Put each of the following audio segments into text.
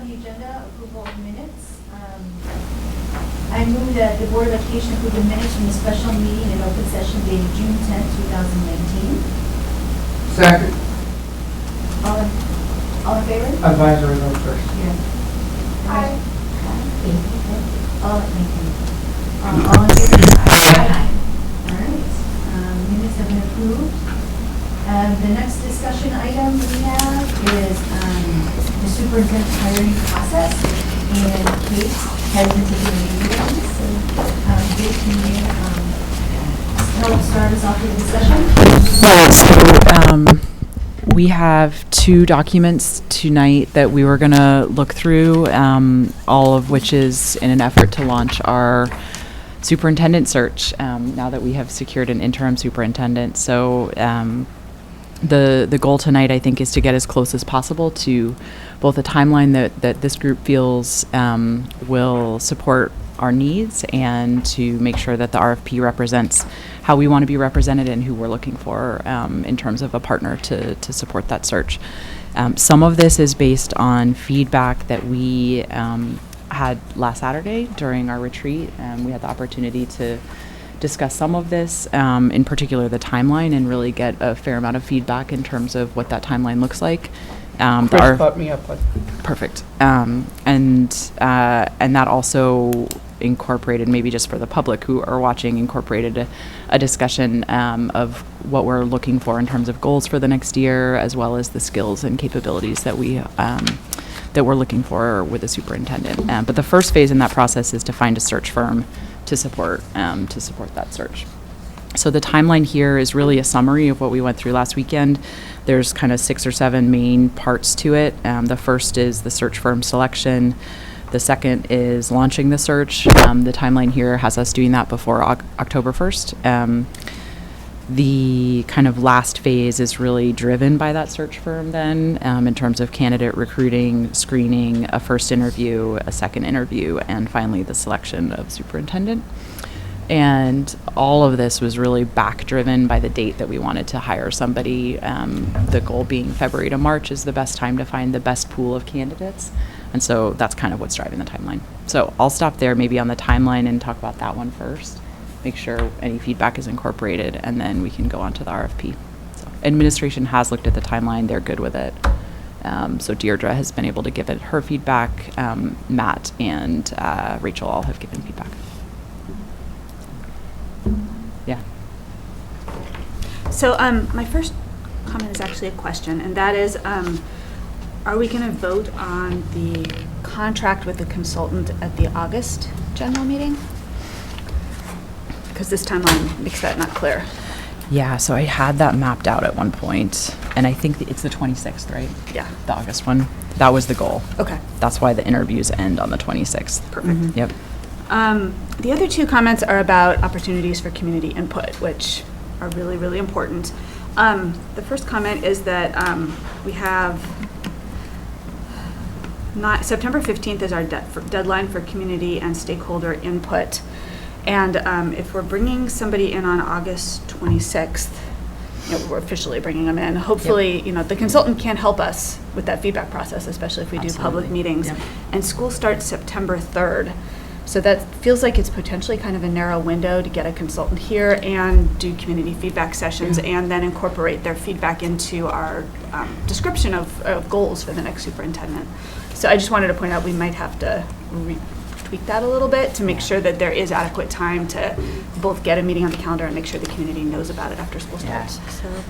on the agenda, approval of minutes. I move that the Board of Education approve the minutes from the special meeting and open session dated June 10th, 2019. Second. All in favor? Advisory vote first. Yeah. Aye. All in favor? Aye. All right. Minutes have been approved. The next discussion item we have is the superintendent's hiring process, and Kate has been taking the lead on this. So, Kate, can you help start us off with the discussion? So we have two documents tonight that we were going to look through, all of which is in an effort to launch our superintendent search now that we have secured an interim superintendent. So the goal tonight, I think, is to get as close as possible to both a timeline that this group feels will support our needs, and to make sure that the RFP represents how we want to be represented and who we're looking for in terms of a partner to support that search. Some of this is based on feedback that we had last Saturday during our retreat. We had the opportunity to discuss some of this, in particular the timeline, and really get a fair amount of feedback in terms of what that timeline looks like. Chris brought me up with. Perfect. And that also incorporated, maybe just for the public who are watching, incorporated a discussion of what we're looking for in terms of goals for the next year, as well as the skills and capabilities that we're looking for with a superintendent. But the first phase in that process is to find a search firm to support that search. So the timeline here is really a summary of what we went through last weekend. There's kind of 6 or 7 main parts to it. The first is the search firm selection. The second is launching the search. The timeline here has us doing that before October 1st. The kind of last phase is really driven by that search firm then, in terms of candidate recruiting, screening, a first interview, a second interview, and finally the selection of superintendent. And all of this was really back driven by the date that we wanted to hire somebody. The goal being February to March is the best time to find the best pool of candidates. And so that's kind of what's driving the timeline. So I'll stop there maybe on the timeline and talk about that one first. Make sure any feedback is incorporated, and then we can go on to the RFP. So administration has looked at the timeline. They're good with it. So Deirdre has been able to give it her feedback. Matt and Rachel all have given feedback. Yeah. So my first comment is actually a question, and that is, are we going to vote on the contract with the consultant at the August general meeting? Because this timeline makes that not clear. Yeah, so I had that mapped out at one point, and I think it's the 26th, right? Yeah. The August one. That was the goal. Okay. That's why the interviews end on the 26th. Perfect. Mm-hmm. Yep. The other two comments are about opportunities for community input, which are really, really important. The first comment is that we have September 15th is our deadline for community and stakeholder input. And if we're bringing somebody in on August 26th, we're officially bringing them in. Hopefully, the consultant can help us with that feedback process, especially if we do public meetings. Yep. And school starts September 3rd. So that feels like it's potentially kind of a narrow window to get a consultant here and do community feedback sessions, and then incorporate their feedback into our description of goals for the next superintendent. So I just wanted to point out we might have to tweak that a little bit to make sure that there is adequate time to both get a meeting on the calendar and make sure the community knows about it after school starts. Yeah. So,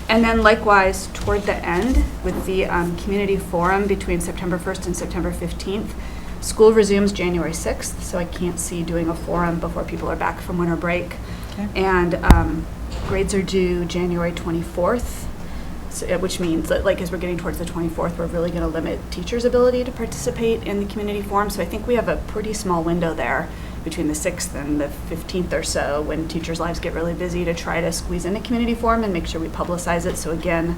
and then likewise, toward the end, with the community forum between September 1st and September 15th, school resumes January 6th, so I can't see doing a forum before people are back from winter break. Okay. And grades are due January 24th. So, which means that, as we're getting towards the 24th, we're really going to limit teachers' ability to participate in the community forum. So I think we have a pretty small window there between the 6th and the 15th or so, when teachers' lives get really busy, to try to squeeze in a community forum and make sure we publicize it. So again,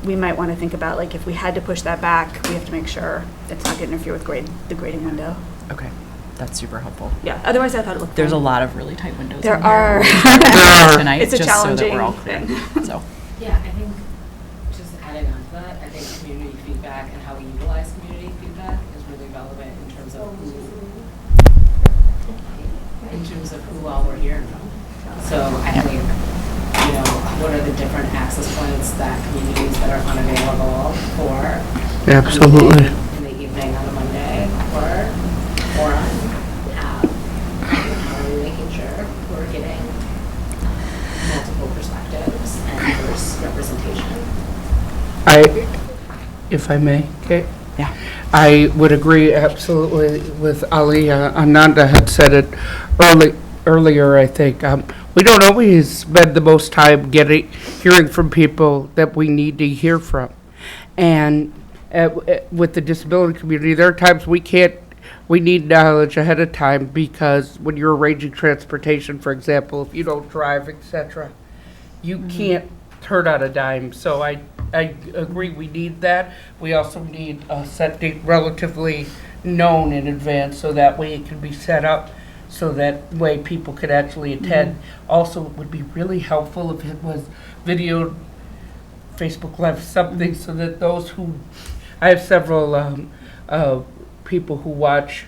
we might want to think about, if we had to push that back, we have to make sure it's not going to interfere with the grading window. Okay. That's super helpful. Yeah. Otherwise, I thought it looked There's fun. a lot of really tight windows. There are. Tonight, It's a just challenging so that we're all clear. thing. So. Yeah, I think just adding on to that, I I think community feedback and how we utilize community feedback is really relevant in terms of who all we're hearing from. So I think, you know, what are the different access points that communities that are unavailable for Absolutely. in the evening on a Monday or on how are we making sure we're getting multiple perspectives and diverse representation? If I may, Kate? Yeah. I would agree absolutely with Ali. Ananda had said it earlier, I think. We don't always spend the most time hearing from people that we need to hear from. And with the disability community, there are times we need knowledge ahead of time, because when you're arranging transportation, for example, if you don't drive, etc., you can't turn on a dime. So I agree, we need that. We also need a set date relatively known in advance, so that way it can be set up, so that way people could actually attend. Also, it would be really helpful if it was videoed, Facebook Live, something, so that those who, I have several people who watch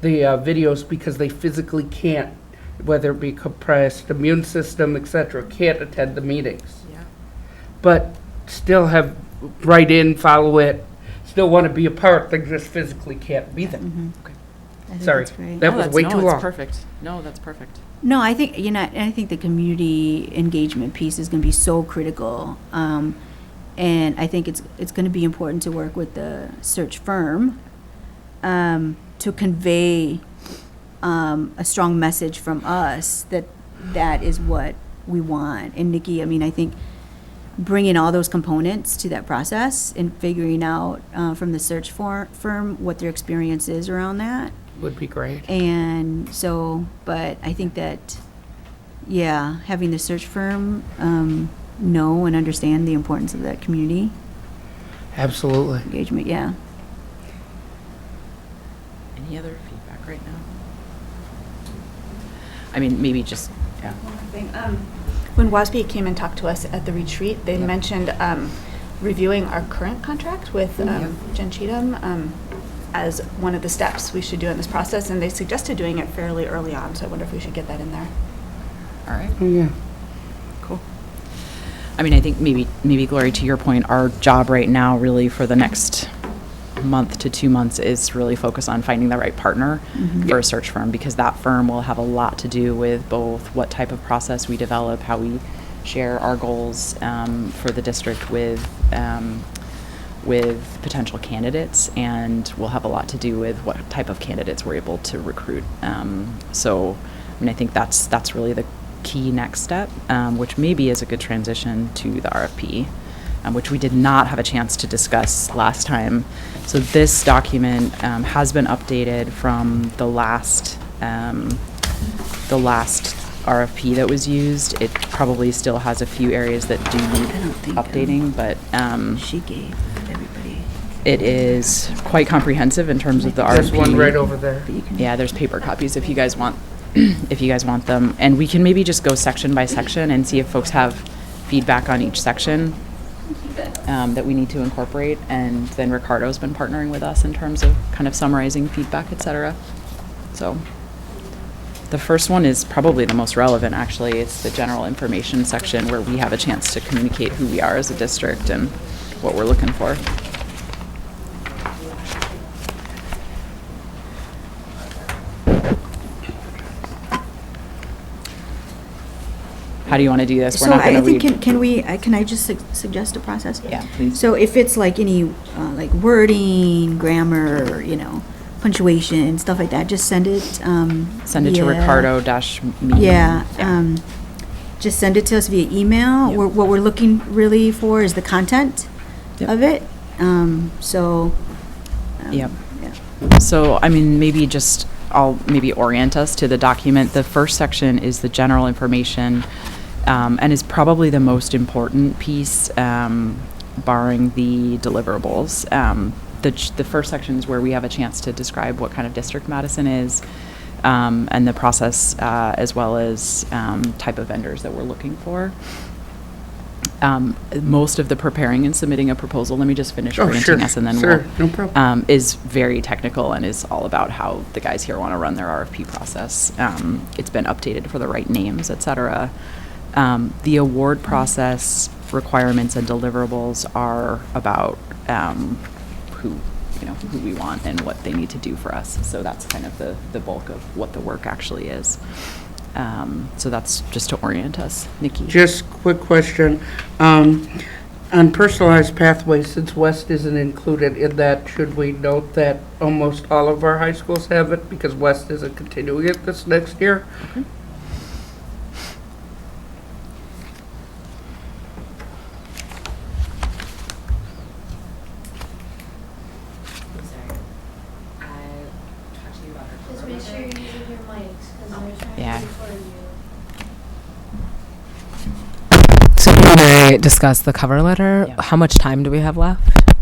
the videos because they physically can't, whether it be compressed immune system, etc., can't attend the meetings. Yeah. But still write in, follow it, still want to be a part, they just physically can't be there. I think Sorry, that's great. that was way too long. That's perfect. No, that's perfect. No, I think, I think the community engagement piece is going to be so critical. And I think it's going to be important to work with the search firm to convey a strong message from us that is what we want. And Nikki, I mean, I think bringing all those components to that process and figuring out from the search firm what their experience is around that. Would be great. And so, but I think that, yeah, having the search firm know and understand the importance of that community Absolutely. engagement, yeah. Any other feedback right now? I mean, maybe just, yeah. Thing. When WASB came and talked to us at the retreat, they mentioned reviewing our current contract with Jen Cheatham as one of the steps we should do in this process, and they suggested doing it fairly early on, so I wonder if we should get that in there. All right. Yeah. Cool. I mean, I think maybe Glory, to your point, our job right now really for the next month to 2 months is really focus on finding the right partner for a search firm, because that firm will have a lot to do with both what type of process we develop, how we share our goals for the district with potential candidates, and will have a lot to do with what type of candidates we're able to recruit. So, I mean, I think that's really the key next step, which maybe is a good transition to the RFP, which we did not have a chance to discuss last time. So this document has been updated from the last RFP that was used. It probably still has a few areas that do need updating, but She gave everybody. it is quite comprehensive in terms of the RFP. There's one right over there. Yeah, there's paper copies if you guys want, if you guys want them. And we can maybe just go section by section and see if folks have feedback on each section that we need to incorporate. And then Ricardo's been partnering with us in terms of kind of summarizing feedback, et cetera. So the first one is probably the most relevant, actually. It's the general information section where we have a chance to communicate who we are as a district and what we're looking for. How do you want to do this? We're So not going I to think, read. can I just suggest a process? Yeah, please. So if it's like any, like wording, grammar, punctuation, stuff like that, just send it. Send it to via- Ricardo-me. Yeah, just send it to us via email. Yep. What we're looking really for is the content Yep. of it. Yep. Yeah. So, I mean, maybe just, I'll maybe orient us to the document. The first section is the general information, and is probably the most important piece, barring the deliverables. The first section is where we have a chance to describe what kind of district Madison is, and the process, as well as type of vendors that we're looking for. Most of the preparing and submitting a proposal, let me just finish Oh, granting sure, us and then sure, we'll, no problem. is very technical and is all about how the guys here want to run their RFP process. It's been updated for the right names, et cetera. The award process requirements and deliverables are about who we want and what they need to do for us. So that's kind of the bulk of what the work actually is. So that's just to orient us. Nikki? Just quick question. On personalized pathways, since West isn't included in that, should we note that almost all of our high schools have it because West isn't continuing it this next year? I'm sorry. I talked to you about her. Just make sure you're using your mics, because they're trying Yeah. to record you. So you and I discussed the cover letter. Yeah. How much time do we have left?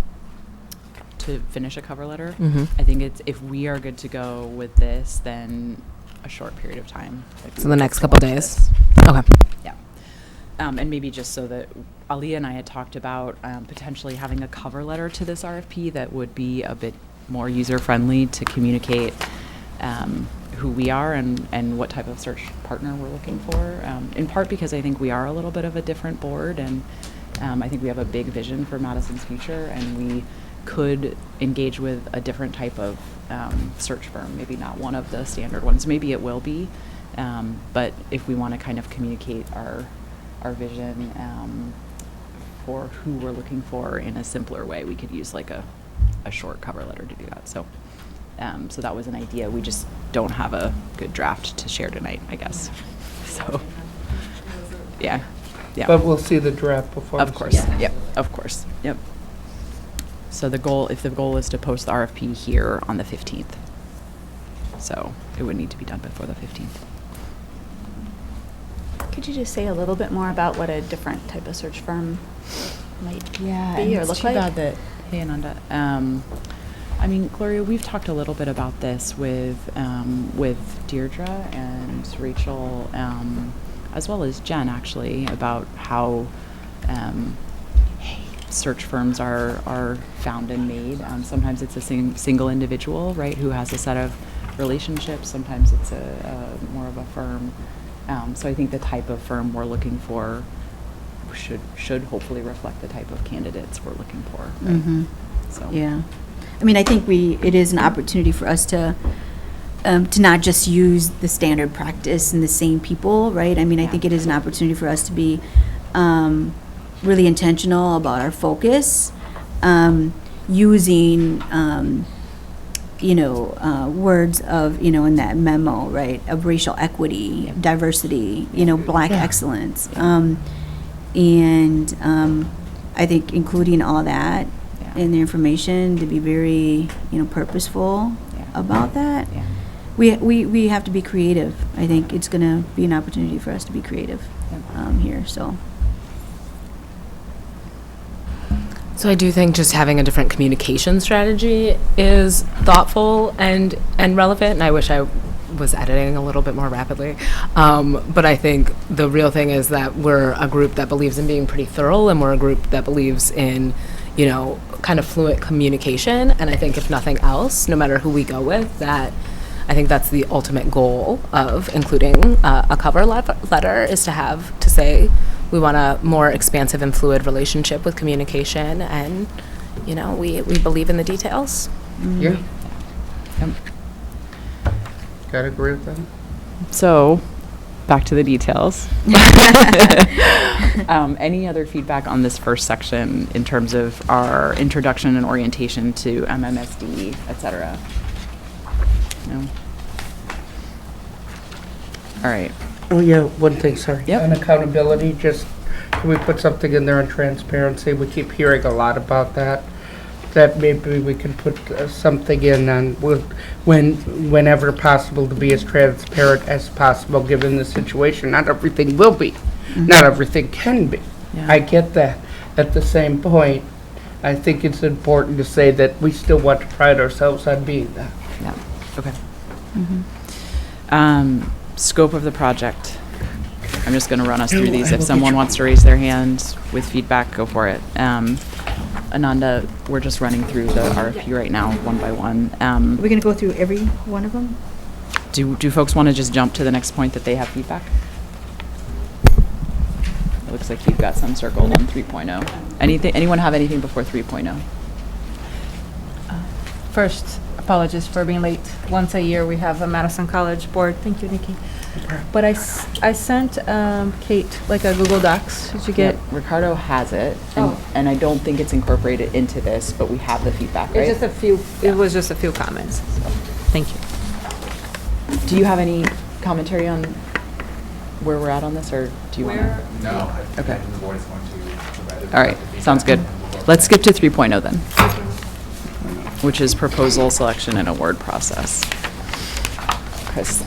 To finish a cover letter? Mm-hmm. I think it's, if we are good to go with this, then a short period of time. Like, So the next couple towards days? this. Okay. Yeah. And maybe just so that Aliyah and I had talked about potentially having a cover letter to this RFP that would be a bit more user-friendly to communicate who we are and what type of search partner we're looking for. In part because I think we are a little bit of a different board, and I think we have a big vision for Madison's future, and we could engage with a different type of search firm, maybe not one of the standard ones. Maybe it will be, but if we want to kind of communicate our vision for who we're looking for in a simpler way, we could use like a short cover letter to do that. So that was an idea. We just don't have a good draft to share tonight, I guess. So, yeah. But we'll see the draft before. Of we course, see it. yep, of course, yep. So if the goal is to post the RFP here on the 15th. So it would need to be done before the 15th. Could you just say a little bit more about what a different type of search firm might be and or it's look too like? bad that, hey Ananda, I mean, Gloria, we've talked a little bit about this with Deirdre and Rachel, as well as Jen, actually, about how search firms are found and made. Sometimes it's a single individual, right, who has a set of relationships. Sometimes it's a more of a firm. So I think the type of firm we're looking for should hopefully reflect the type of candidates we're looking for. Right? Mm-hmm. So Yeah. I mean, I think it is an opportunity for us to not just use the standard practice and the same people, right? I mean, I think it is an opportunity for us to be really intentional about our focus, using, words of, in that memo, right, of racial equity, diversity, Black excellence. I think including all that in the information, to be very, purposeful about that. Yeah. We have to be creative. I think it's going to be an opportunity for us to be creative here, so. So I do think just having a different communication strategy is thoughtful and relevant, and I wish I was editing a little bit more rapidly. But I think the real thing is that we're a group that believes in being pretty thorough, and we're a group that believes in, kind of fluent communication. And I think if nothing else, no matter who we go with, I think that's the ultimate goal of including a cover letter, is to say we want a more expansive and fluid relationship with communication, and we believe in the details. Yeah, Yep. gotta agree with that. So, back to the details. Any other feedback on this first section in terms of our introduction and orientation to MMSD, et cetera? No? All right. Oh, yeah, one thing, sorry. Yep. On accountability, just, can we put something in there on transparency? We keep hearing a lot about that. That maybe we can put something in on whenever possible, to be as transparent as possible, given the situation. Not everything will be. Not everything can be. Yeah. I get that. At the same point, I think it's important to say that we still want to pride ourselves on being that. Yeah, okay. Scope of the project. I'm just going to run us through these. If someone wants to raise their hand with feedback, go for it. Ananda, we're just running through the RFP right now, one by one. We're gonna go through every one of them? Do folks want to just jump to the next point that they have feedback? It looks like you've got some circled on 3.0. Anyone have anything before 3.0? First, apologies for being late. Once a year, we have a Madison College board. Thank you, Nikki. But I sent Kate like a Google Docs. Did you get? Yep, Ricardo has it, and I don't think it's incorporated into this, but we have the feedback, right? It's just a few. It was just a few comments. Thank you. Do you have any commentary on where we're at on this, or do you want to? No. Okay. The board is going to provide it. All right, sounds good. Let's skip to 3.0 then, which is proposal selection and award process. Chris.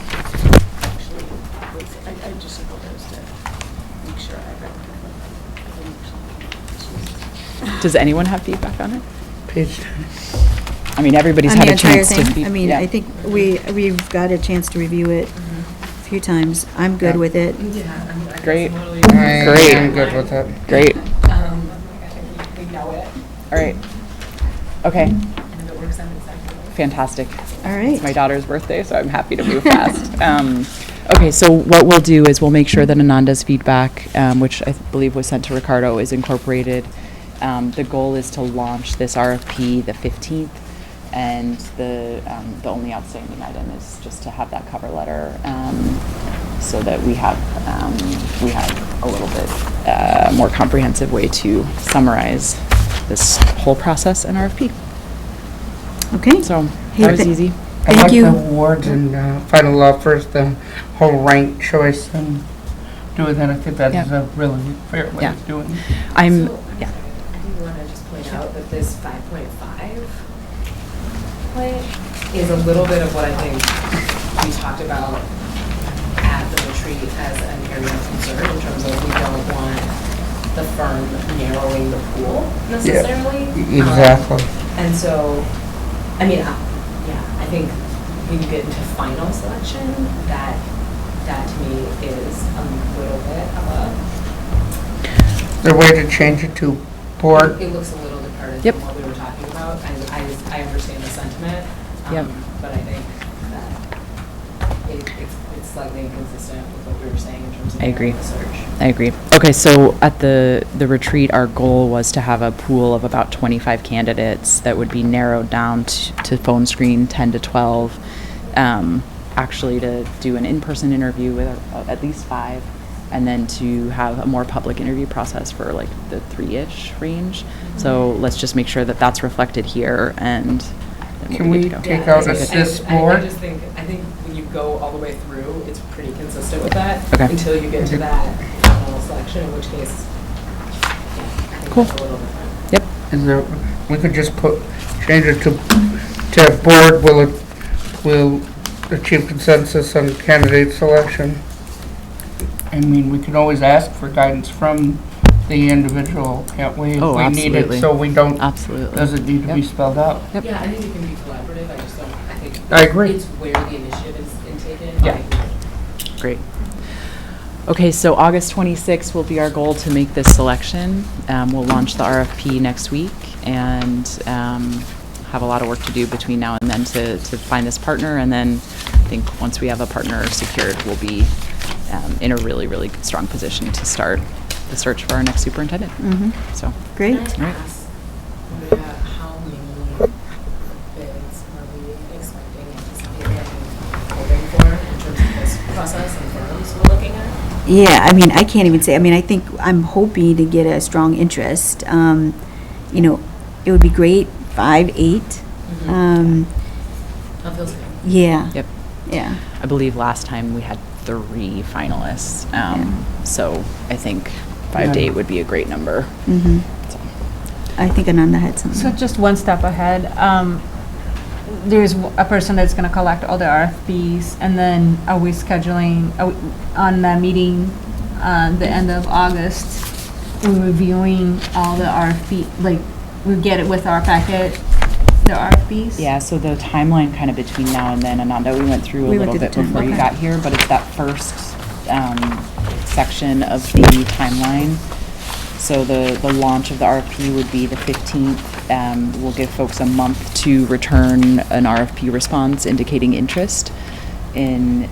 I just circled those to make sure I read. Does anyone have feedback on it? Page I mean, everybody's On had the a entire chance to. thing? I mean, I think we've got a chance to review it a few times. I'm good with it. Great. Great. I'm good with that. Great. We know it, All right. Okay. and if it works, I'm excited. Fantastic. All right. It's my daughter's birthday, so I'm happy to move fast. Okay, so what we'll do is we'll make sure that Ananda's feedback, which I believe was sent to Ricardo, is incorporated. The goal is to launch this RFP the 15th, and the only outstanding item is just to have that cover letter, so that we have a little bit more comprehensive way to summarize this whole process and RFP. Okay. So Hey, that was th- easy. I Thank like you. the awards and final offers, the whole rank choice and doing that. I think that is a really fair way Yeah. of doing it. I'm, I yeah, do want to just point out that this 5.5 point is a little bit of what I think we talked about at the retreat as an area of concern in terms of we don't want the firm narrowing the pool necessarily. Exactly. And so, I mean, I think when you get into final selection, that to me is a little bit of The way to change it to board. It looks a little departed Yep. from what we were talking about. I understand the sentiment, Yep. but I think that it's slightly inconsistent with what we were saying in terms of I agree. the search. I agree. Okay, so at the retreat, our goal was to have a pool of about 25 candidates that would be narrowed down to phone screen 10 to 12. Actually, to do an in-person interview with at least 5, and then to have a more public interview process for like the 3-ish range. So let's just make sure that that's reflected here, and then Can we'll be we good to go. take out I assist I board? just think when you go all the way through, it's pretty consistent with that. Okay. Until you get to that final selection, in which case, I think Cool. that's a little different. Yep. Is there, we could just change it to board will achieve consensus on candidate selection. I mean, we can always ask for guidance from the individual, can't we? Oh, If we need absolutely. it, so we don't, Absolutely. doesn't need to be Yep. spelled out. Yep. Yeah, I think it can be collaborative, I just don't, I think. I agree. It's where the initiative is taken. Yeah. Great. Okay, so August 26th will be our goal to make this selection. We'll launch the RFP next week, and have a lot of work to do between now and then to find this partner. And then I think once we have a partner secured, we'll be in a really, really strong position to start the search for our next superintendent. Mm-hmm. So, Great. Can I Right. ask, how many bids are we expecting, anticipating, and hoping for in terms of this process and firms we're looking at? Yeah, I mean, I can't even say, I mean, I think I'm hoping to get a strong interest. You know, it would be great, 5, 8. That feels good. Yeah. yep. Yeah. I believe last time we had 3 finalists. So I think 5 to 8 would be a great number. Mm-hmm. So. I think Ananda had something. So just one step ahead. There's a person that's going to collect all the RFPs, and then are we scheduling on the meeting the end of August? We're reviewing all the RFP, like we get it with our packet, the RFPs. Yeah, so the timeline kind of between now and then, Ananda, we went through a We went little through bit the time, before you okay. got here, but it's that first section of the timeline. So the launch of the RFP would be the 15th. We'll give folks a month to return an RFP response indicating interest in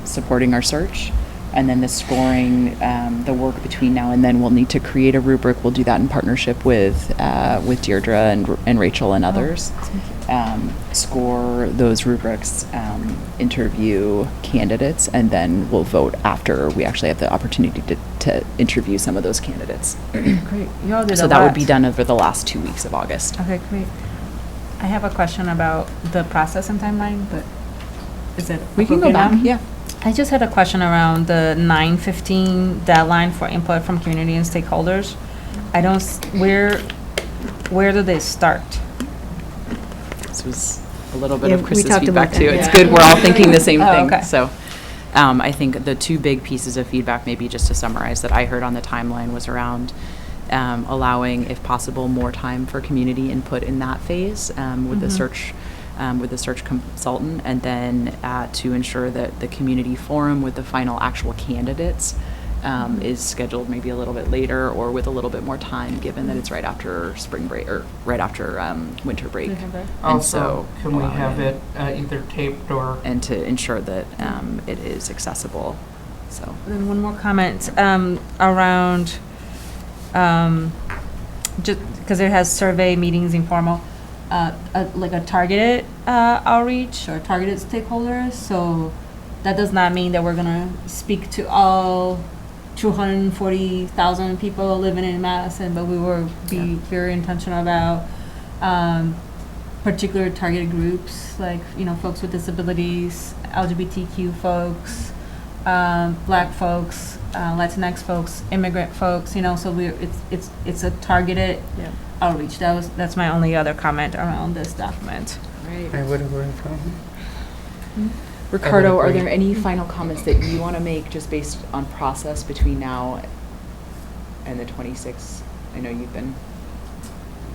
supporting our search. And then the scoring, the work between now and then, we'll need to create a rubric. We'll do that in partnership with Deirdre and Rachel and others. Score those rubrics, interview candidates, and then we'll vote after we actually have the opportunity to interview some of those candidates. Great. You all did So a that would lot. be done over the last 2 weeks of August. Okay, great. I have a question about the process and timeline, but is it We can go appropriate back, now? yeah. I just had a question around the 9:15 deadline for input from community and stakeholders. I don't, where do they start? This was a little bit Yeah, of we Chris's talked feedback about too. that. It's good, we're all thinking the same Oh, thing. okay. So I think the two big pieces of feedback, maybe just to summarize, that I heard on the timeline was around allowing, if possible, more time for community input in that phase with the search consultant, and then to ensure that the community forum with the final actual candidates is scheduled maybe a little bit later or with a little bit more time, given that it's right after spring break or right after winter break. And Also, so can we allowing have it either taped or? and to ensure that it is accessible. So Then one more comment around, just because it has survey, meetings, informal, like a targeted outreach or targeted stakeholders. So that does not mean that we're gonna speak to all 240,000 people living in Madison, but we will be very intentional about particular targeted groups, like, folks with disabilities, LGBTQ folks, Black folks, Latinx folks, immigrant folks, so it's a targeted outreach. That's my only other comment around this document. I would agree with that. Ricardo, are agree. there any final comments that you want to make just based on process between now and the 26th? I know you've been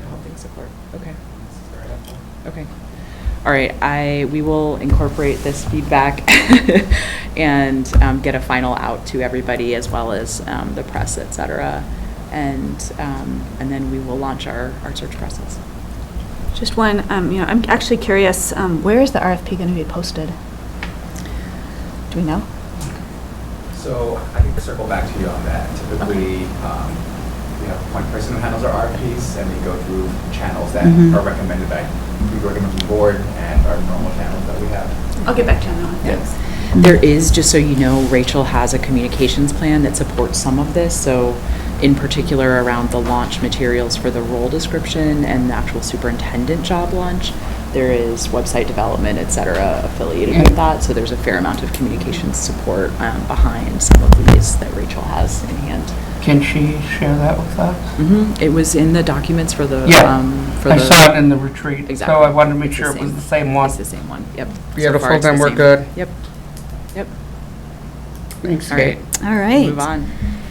helping support. Okay. Okay. All right. We will incorporate this feedback and get a final out to everybody as well as the press, et cetera. And then we will launch our search process. Just one, I'm actually curious, where is the RFP going to be posted? Do we know? So I can circle back to you on that. Typically, we have one person who handles our RFPs, and we go through channels that are recommended by the recommending board and our normal channels that we have. I'll get back to you on that one. Yes. There is, just so you know, Rachel has a communications plan that supports some of this. So in particular around the launch materials for the role description and the actual superintendent job launch, there is website development, et cetera, affiliated with that. So there's a fair amount of communications support behind some of these that Rachel has in hand. Can she share that with us? It was in the documents for the Yeah, for I the saw it in the retreat, Exactly. so I wanted to make It's sure the it was same. the same one. It's the same one. Yep. So Beautiful, far it's then the we're same. good. Yep. Yep. Thanks, All right. Kate. All right. Move on.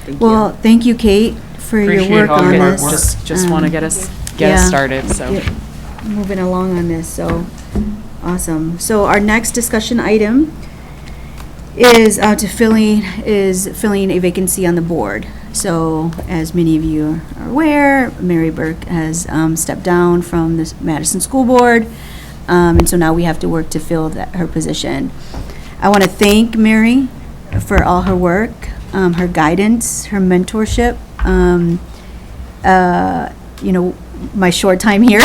Thank Well, you. thank you, Kate, for your Appreciate work all on your hard this. work. Just want to get us yeah, started. So. get moving along on this, so awesome. So our next discussion item is filling a vacancy on the board. So as many of you are aware, Mary Burke has stepped down from the Madison School Board, and so now we have to work to fill her position. I want to thank Mary for all her work, her guidance, her mentorship. My short time here.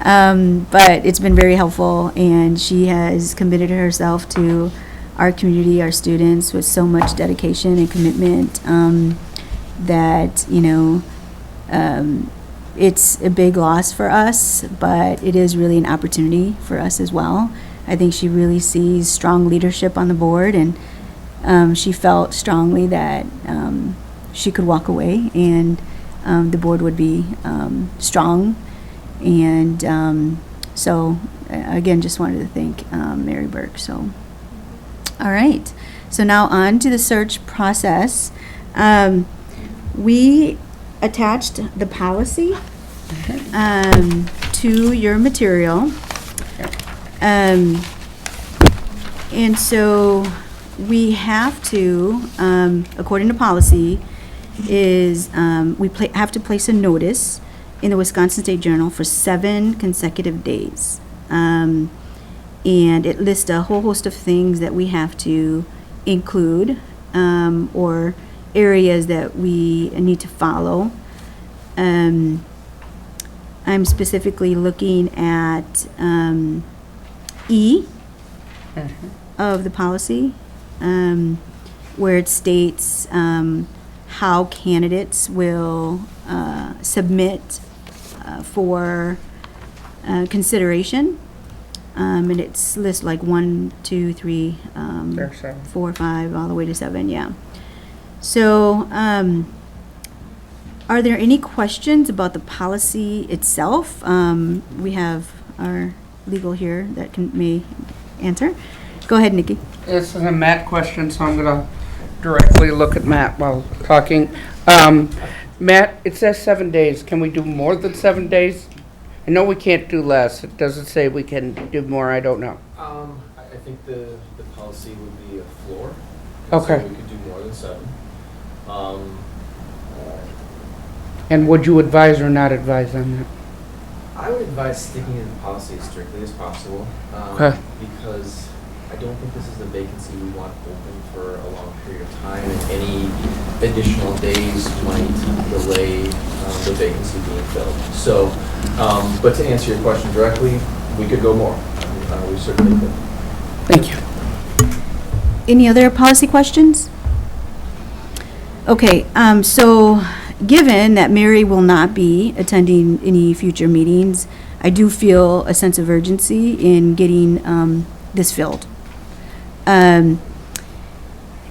But it's been very helpful, and she has committed herself to our community, our students, with so much dedication and commitment that, it's a big loss for us, but it is really an opportunity for us as well. I think she really sees strong leadership on the board, and she felt strongly that she could walk away and the board would be strong. And so, again, just wanted to thank Mary Burke. So, all right. So now on to the search process. We attached the policy to your material. And so we have to, according to policy, is have to place a notice in the Wisconsin State Journal for 7 consecutive days. And it lists a whole host of things that we have to include, or areas that we need to follow. I'm specifically looking at E of the policy, where it states how candidates will submit for consideration. And it's lists like 1, 2, 3, There's 7. 4, 5, all the way to 7, yeah. So, are there any questions about the policy itself? We have our legal here that may answer. Go ahead, Nikki. This is a Matt question, so I'm gonna directly look at Matt while talking. Matt, it says 7 days. Can we do more than 7 days? I know we can't do less. It doesn't say we can do more. I don't know. I think the policy would be a floor. Okay. So we could do more than 7. And would you advise or not advise on that? I would advise sticking to the policy as strictly as possible. Okay. Because I don't think this is a vacancy we want open for a long period of time, and any additional days might delay the vacancy being filled. So, but to answer your question directly, we could go more. We certainly could. Thank you. Any other policy questions? Okay, so given that Mary will not be attending any future meetings, I do feel a sense of urgency in getting this filled. And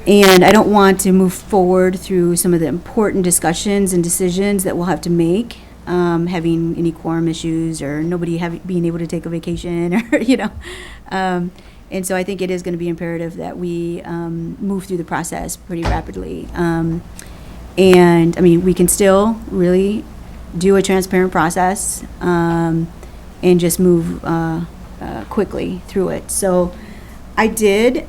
I don't want to move forward through some of the important discussions and decisions that we'll have to make, having any quorum issues or nobody being able to take a vacation or, and so I think it is going to be imperative that we move through the process pretty rapidly. And I mean, we can still really do a transparent process and just move quickly through it. So I did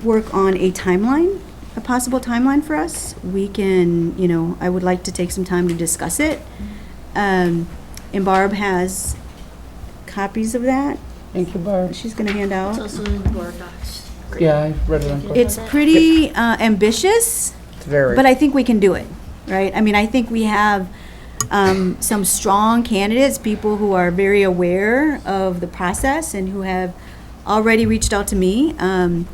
work on a timeline, a possible timeline for us. We can, I would like to take some time to discuss it. And Barb has copies of that. Thank you, Barb. She's going to hand out. It's also in the board docs. Yeah, I read it on board. It's pretty ambitious, It's very. but I think we can do it, right? I mean, I think we have some strong candidates, people who are very aware of the process and who have already reached out to me and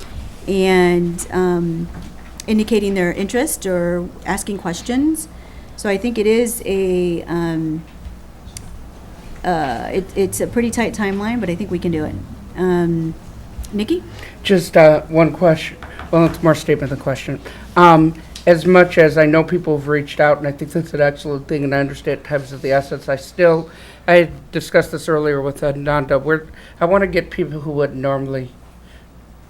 indicating their interest or asking questions. So I think it is it's a pretty tight timeline, but I think we can do it. Nikki? Just one question. Well, it's more statement than question. As much as I know people have reached out, and I think that's an excellent thing, and I understand times of the essence, I discussed this earlier with Nanda, I want to get people who would normally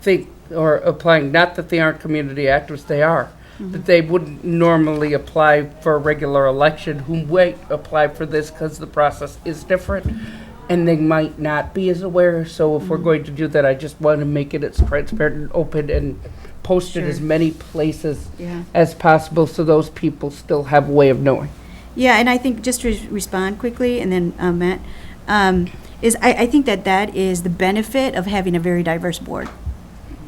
think or applying, not that they aren't community activists, they are, but they wouldn't normally apply for a regular election, who might apply for this because the process is different, and they might not be as aware. So if we're going to do that, I just want to make it as transparent and open and post it as many places as possible so those people still have a way of knowing. Yeah, and I think just to respond quickly, and then Matt, is I think that is the benefit of having a very diverse board,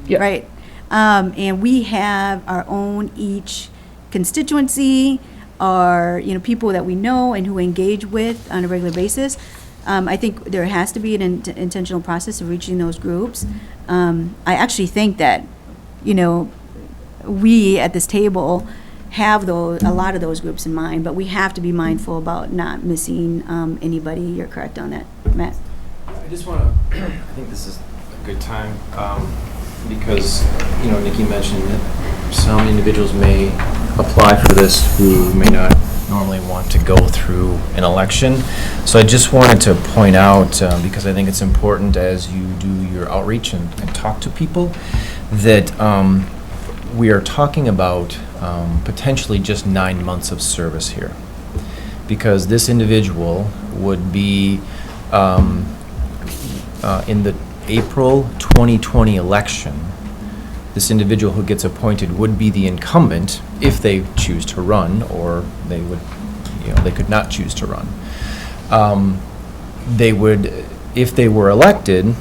right? And we have our own each constituency, our people that we know and who engage with on a regular basis. I think there has to be an intentional process of reaching those groups. I actually think that we at this table have a lot of those groups in mind, but we have to be mindful about not missing anybody. You're correct on that, Matt. I just want to, I think this is a good time because, Nikki mentioned that some individuals may apply for this who may not normally want to go through an election. So I just wanted to point out, because I think it's important as you do your outreach and talk to people, that we are talking about potentially just 9 months of service here, because this individual would be in the April 2020 election this individual who gets appointed would be the incumbent if they choose to run, or they would, they could not choose to run. They would, if they were elected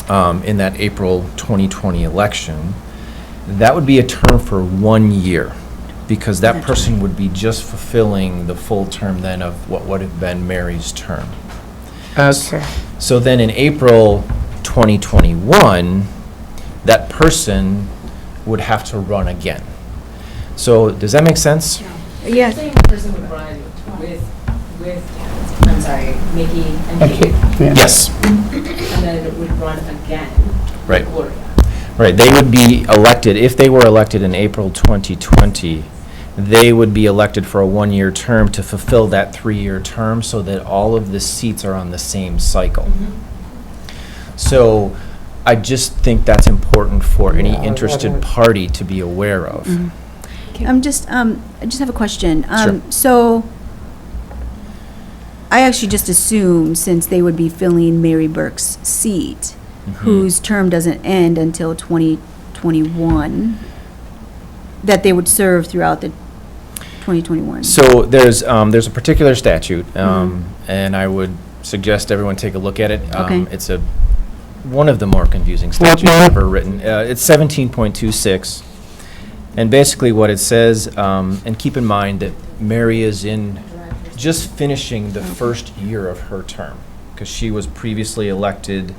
in that April 2020 election, that would be a term for 1 year, because that person would be just fulfilling the full term then of what would have been Mary's term. Okay. So then in April 2021, that person would have to run again. So does that make sense? Yeah. Saying the person would run with, I'm sorry, Nikki and Okay. Kate, Yeah. Yes, and then would run again. with Right. Gloria. right. They would be elected, if they were elected in April 2020, they would be elected for a 1-year term to fulfill that 3-year term so that all of the seats are on the same cycle. So I just think that's important for any Yeah, interested that is. party to be aware of. I just have a question. Sure. So, I actually just assumed, since they would be filling Mary Burke's seat, Mhm. whose term doesn't end until 2021, that they would serve throughout the 2021. So there's a particular statute, and I would suggest everyone take a look at it. Okay. It's one of the more confusing statutes ever written. It's 17.26, and basically what it says, and keep in mind that Mary is just finishing the first year of her term, because she was previously elected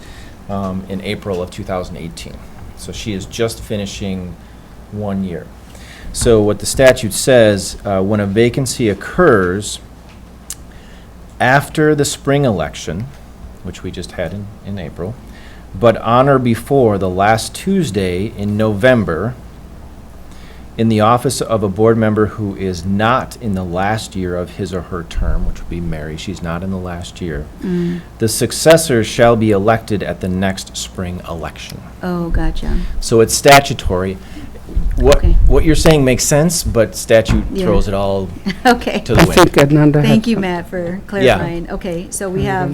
in April of 2018. So she is just finishing 1 year. So what the statute says, when a vacancy occurs after the spring election, which we just had in April, but on or before the last Tuesday in November, in the office of a board member who is not in the last year of his or her term, which would be Mary, she's not in the last year, the successor shall be elected at the next spring election. Oh, gotcha. So it's statutory. Okay. What you're saying makes sense, but statute Yeah. throws it all Okay. to the I wind. think Ananda had Thank you, some- Matt, for clarifying. Okay, so we have,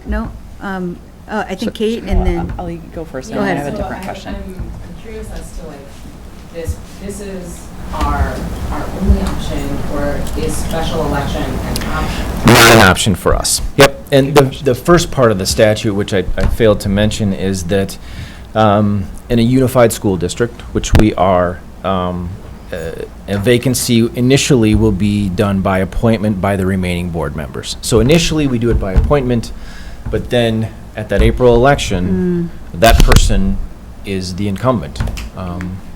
no, I think Kate and then, I'll go first. Go and then ahead. I have a different question. I'm curious as to this is our only option, or is special election an option? Not an option for us. Yep. And the first part of the statute, which I failed to mention, is that in a unified school district, which we are, a vacancy initially will be done by appointment by the remaining board members. So initially, we do it by appointment, but then at that April election, that person is the incumbent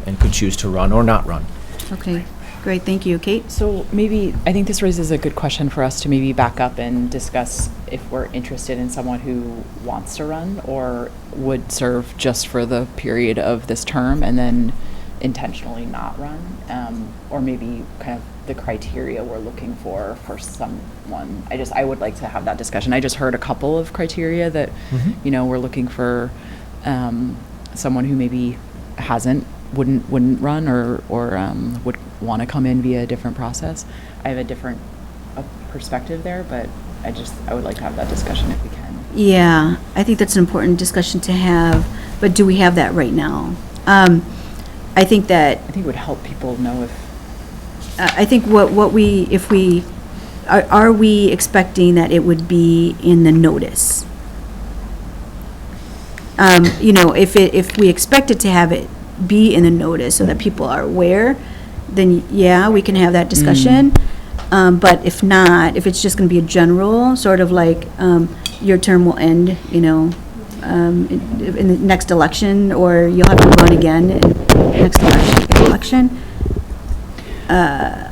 and could choose to run or not run. okay, great, thank you. Kate? So maybe, I think this raises a good question for us to maybe back up and discuss if we're interested in someone who wants to run or would serve just for the period of this term and then intentionally not run, or maybe kind of the criteria we're looking for someone. I would like to have that discussion. I just heard a couple of criteria that, we're looking for someone who maybe wouldn't run or would want to come in via a different process. I have a different perspective there, but I would like to have that discussion if we can. Yeah, I think that's an important discussion to have, but do we have that right now? I think that, I think it would help people know if, I think are we expecting that it would be in the notice? If we expect it to have it be in the notice so that people are aware, then yeah, we can have that discussion. But if not, if it's just gonna be a general, sort of like, your term will end, in the next election, or you'll have to run again in next election. I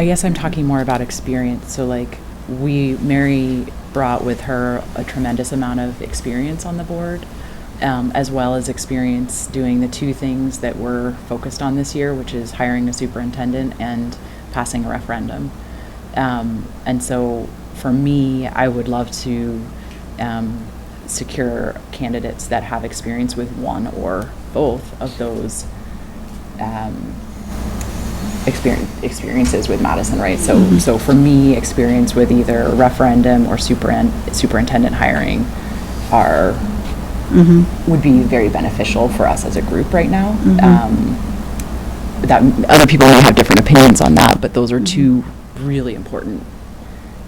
guess I'm talking more about experience. So like Mary brought with her a tremendous amount of experience on the board, as well as experience doing the two things that we're focused on this year, which is hiring a superintendent and passing a referendum. And so for me, I would love to secure candidates that have experience with one or both of those experiences with Madison, right? So for me, experience with either referendum or superintendent hiring are would be very beneficial for us as a group right now. Mhm. That other people may have different opinions on that, but those are two really important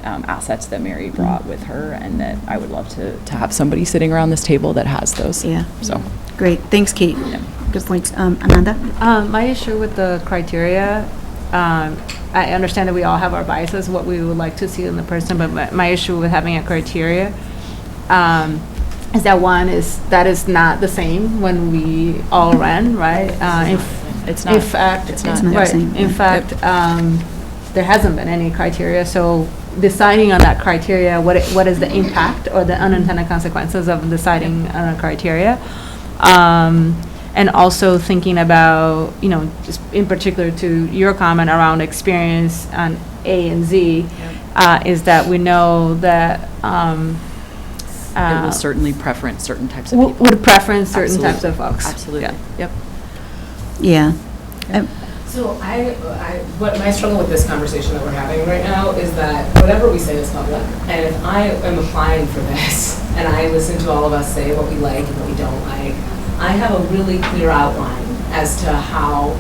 assets that Mary brought with her, and that I would love to have somebody sitting around this table that has those. Yeah. So. Great, thanks, Kate. Good points. Ananda? My issue with the criteria, I understand that we all have our biases, what we would like to see in the person, but my issue with having a criteria is that is not the same when we all ran, right? It's not. In fact, It's not. right. the same. In fact, there hasn't been any criteria, so deciding on that criteria, what is the impact or the unintended consequences of deciding on a criteria? And also thinking about, just in particular to your comment around experience on A and Z, is that we know that It will certainly preference certain types of people. would preference certain types of Absolutely. folks. Absolutely. Yeah. Yeah. So what my struggle with this conversation that we're having right now is that whatever we say is public, and if I am applying for this, and I listen to all of us say what we like and what we don't like, I have a really clear outline as to how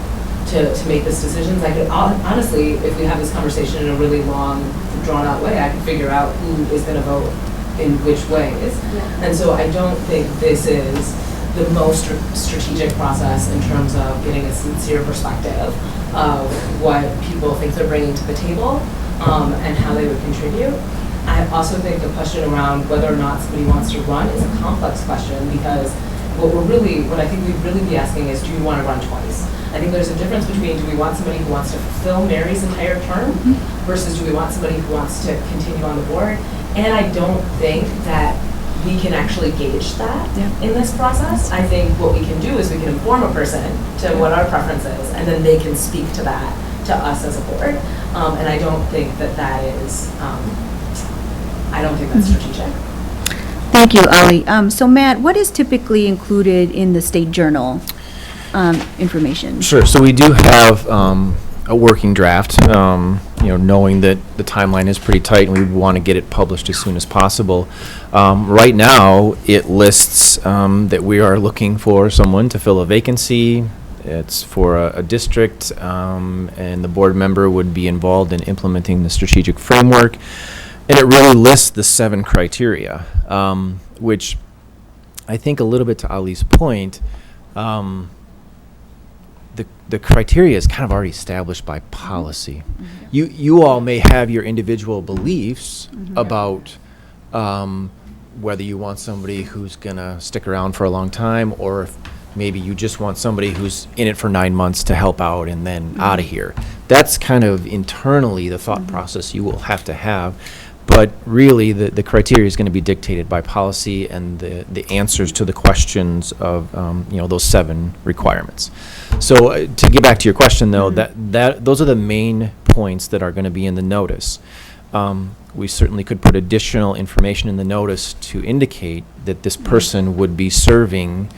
to make this decisions. I could, honestly, if we have this conversation in a really long, drawn-out way, I could figure out who is going to vote in which ways. And so I don't think this is the most strategic process in terms of getting a sincere perspective of what people think they're bringing to the table and how they would contribute. I also think the question around whether or not somebody wants to run is a complex question, because what I think we'd really be asking is, do you want to run twice? I think there's a difference between, do we want somebody who wants to fulfill Mary's entire term versus do we want somebody who wants to continue on the board? And I don't think that we can actually gauge that in this process. I think what we can do is we can inform a person to what our preference is, and then they can speak to that to us as a board. And I don't think that is, I don't think that's strategic. Thank you, Ali. So Matt, what is typically included in the State Journal information? Sure. So we do have a working draft, knowing that the timeline is pretty tight and we want to get it published as soon as possible. Right now, it lists that we are looking for someone to fill a vacancy. It's for a district, and the board member would be involved in implementing the strategic framework. And it really lists the 7 criteria, which I think a little bit to Ali's point, the criteria is kind of already established by policy. You all may have your individual beliefs about whether you want somebody who's going to stick around for a long time, or if maybe you just want somebody who's in it for 9 months to help out and then out of here. That's kind of internally the thought process you will have to have. But really, the criteria is going to be dictated by policy and the answers to the questions of those 7 requirements. So to get back to your question, though, those are the main points that are going to be in the notice. We certainly could put additional information in the notice to indicate that this person would be serving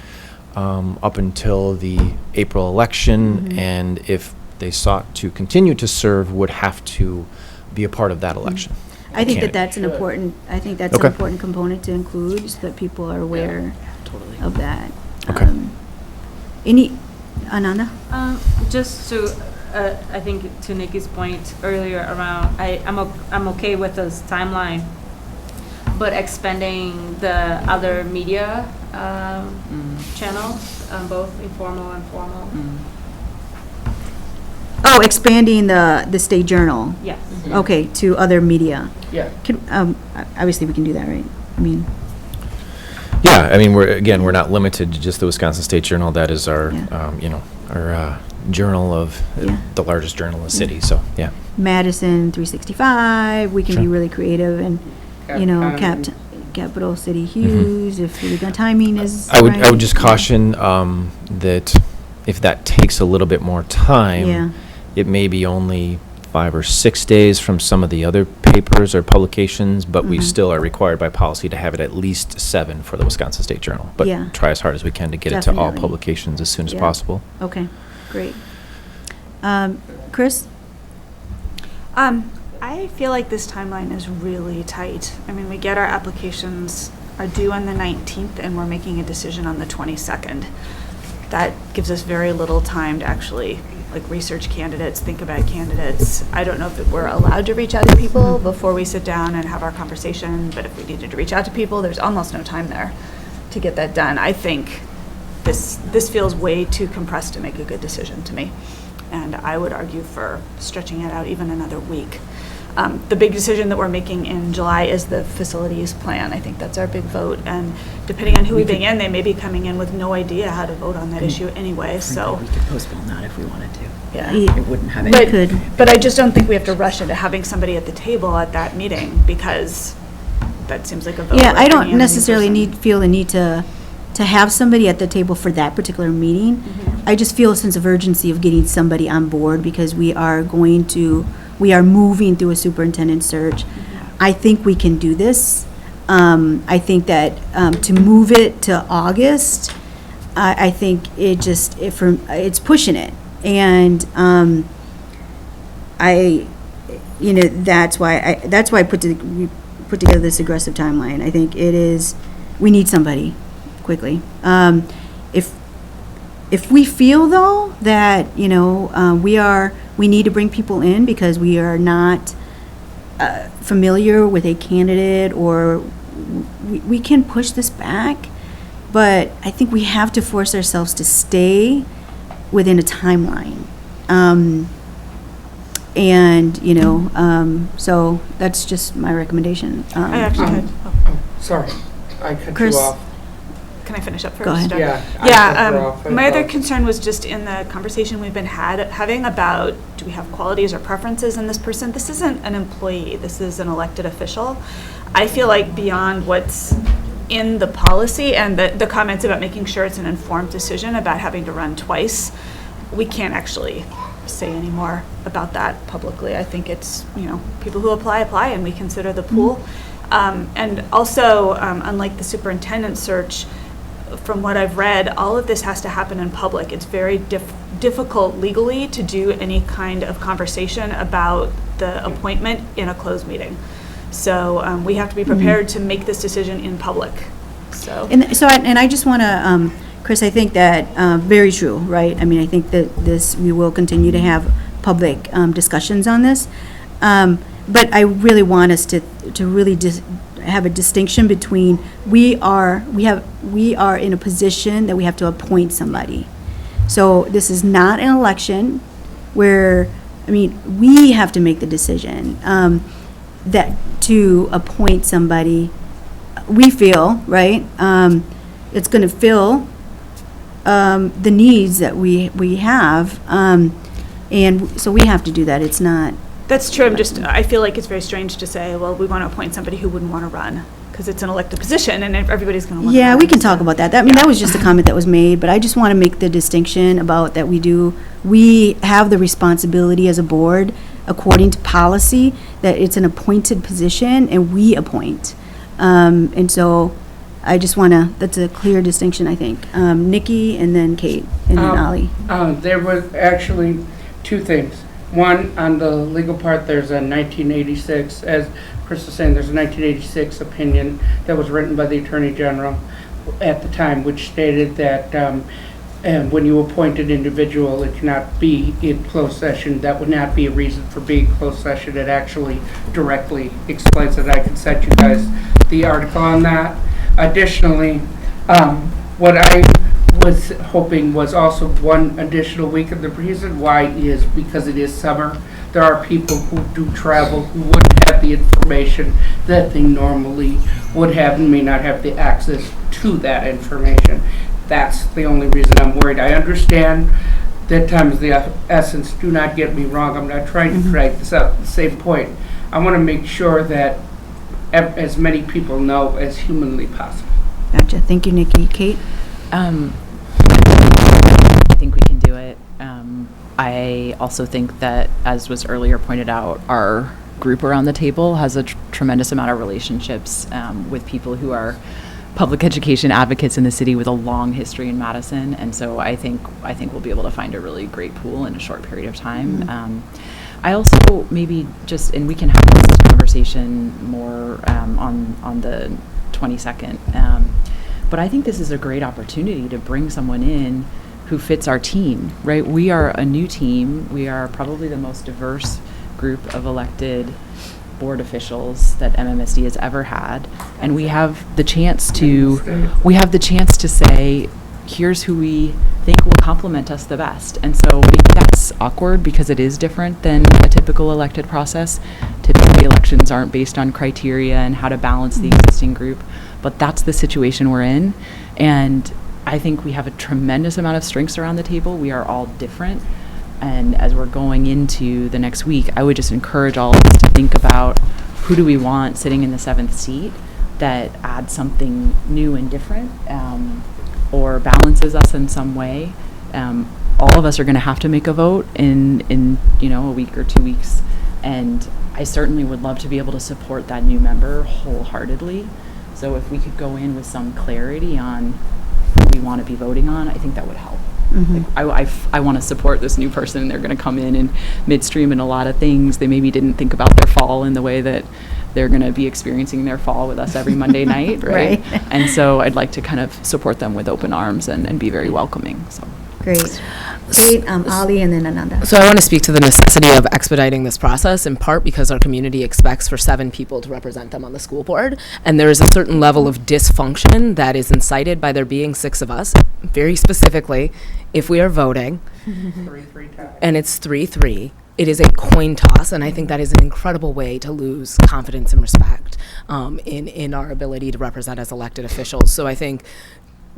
up until the April election, and if they sought to continue to serve, would have to be a part of that election. I think that's an important, Okay. important component to include, so that people are aware of that. Okay. Ananda? Just to, I think to Nikki's point earlier around, I'm okay with this timeline, but expanding the other media channels, both informal and formal. Oh, expanding the State Journal. Yes. Okay, to other media. Yeah. Obviously, we can do that, right? I mean, Yeah, I mean, we're not limited to just the Wisconsin State Journal. That is our, our journal of the largest journal in the city. So, yeah. Madison 365, we can be Sure. really creative, and, Capital City Hughes, if the timing is I right. would just caution that if that takes a little bit more time, Yeah. it may be only 5 or 6 days from some of the other papers or publications, but we still are required by policy to have it at least 7 for the Wisconsin State Journal. But Yeah. try as hard as we can to get it to all Definitely. publications as soon as Yeah. possible. Okay, great. Chris? I feel like this timeline is really tight. I mean, we get our applications are due on the 19th, and we're making a decision on the 22nd. That gives us very little time to actually research candidates, think about candidates. I don't know if we're allowed to reach out to people before we sit down and have our conversation, but if we needed to reach out to people, there's almost no time there to get that done. I think this feels way too compressed to make a good decision to me, and I would argue for stretching it out even another week. The big decision that we're making in July is the facilities plan. I think that's our big vote, and depending on who we bring in, they may be coming in with no idea how to vote on that issue anyway, so. We could postpone that if we wanted to. Yeah. It wouldn't have any. But I just don't think we have to rush into having somebody at the table at that meeting, because that seems like a vote. Yeah, we're I bringing in a don't new necessarily person. feel the need to have somebody at the table for that particular meeting. I just feel a sense of urgency of getting somebody on board, because we are moving through a superintendent search. I think we can do this. I think that to move it to August, I think it's pushing it. And that's why I put together this aggressive timeline. I think we need somebody quickly. If we feel though that we need to bring people in because we are not familiar with a candidate, or we can push this back, but I think we have to force ourselves to stay within a timeline. So that's just my recommendation. I actually had, Sorry, I cut Chris? you off. can I finish up first? Go ahead. or- Yeah. I Yeah, cut her off. I my other thought- concern was just in the conversation we've been having about, do we have qualities or preferences in this person? This isn't an employee, this is an elected official. I feel like beyond what's in the policy and the comments about making sure it's an informed decision about having to run twice, we can't actually say any more about that publicly. I think it's, people who apply, and we consider the pool. And also, unlike the superintendent search, from what I've read, all of this has to happen in public. It's very difficult legally to do any kind of conversation about the appointment in a closed meeting. So we have to be prepared to make this decision in public. So. And I just want to, Chris, I think that very true, right? I mean, I think that we will continue to have public discussions on this. But I really want us to really have a distinction between we are in a position that we have to appoint somebody. So this is not an election where, we have to make the decision that to appoint somebody. We feel, right, it's going to fill the needs that we have, and so we have to do that. It's not. That's true. I feel like it's very strange to say, well, we want to appoint somebody who wouldn't want to run, because it's an elected position and everybody's going to want to run. Yeah, we can talk about that. That was just a comment that was made, but I just want to make the distinction about that we have the responsibility as a board, according to policy, that it's an appointed position and we appoint. And so I just want to, that's a clear distinction, I think. Nikki and then Kate and then Ollie. There were actually two things. One, on the legal part, there's a 1986, as Chris was saying, there's a 1986 opinion that was written by the Attorney General at the time, which stated that and when you appoint an individual, it cannot be in closed session. That would not be a reason for being closed session. It actually directly explains it. I can send you guys the article on that. Additionally, what I was hoping was also one additional week, and the reason why is because it is summer. There are people who do travel who wouldn't have the information that they normally would have and may not have the access to that information. That's the only reason I'm worried. I understand that time is the essence. Do not get me wrong. I'm not trying to drag this out. At the same point, I want to make sure that as many people know as humanly possible. Gotcha. Thank you, Nikki. Kate? I think we can do it. I also think that, as was earlier pointed out, our group around the table has a tremendous amount of relationships with people who are public education advocates in the city with a long history in Madison, and so I think we'll be able to find a really great pool in a short period of time. I also maybe just, and we can have this conversation more on the 22nd. But I think this is a great opportunity to bring someone in who fits our team, right? We are a new team. We are probably the most diverse group of elected board officials that MMSD has ever had. And we have the chance to say, here's who we think will complement us the best. And so maybe that's awkward because it is different than a typical elected process. Typically, elections aren't based on criteria and how to balance the existing group, but that's the situation we're in. And I think we have a tremendous amount of strengths around the table. We are all different. And as we're going into the next week, I would just encourage all of us to think about who do we want sitting in the 7th seat that adds something new and different, or balances us in some way. All of us are going to have to make a vote in a week or 2 weeks, and I certainly would love to be able to support that new member wholeheartedly. So if we could go in with some clarity on who we want to be voting on, I think that would help. Like, I want to support this new person. They're going to come in and midstream in a lot of things. They maybe didn't think about their fall in the way that they're going to be experiencing their fall with us every Monday night, right? And so I'd like to kind of support them with open arms and be very welcoming. So Great. Ali and then Ananda. So I want to speak to the necessity of expediting this process, in part because our community expects for 7 people to represent them on the school board, and there is a certain level of dysfunction that is incited by there being 6 of us. Very specifically, if we are voting, 3-3 tie. and it's 3-3, it is a coin toss, and I think that is an incredible way to lose confidence and respect in our ability to represent as elected officials. So I think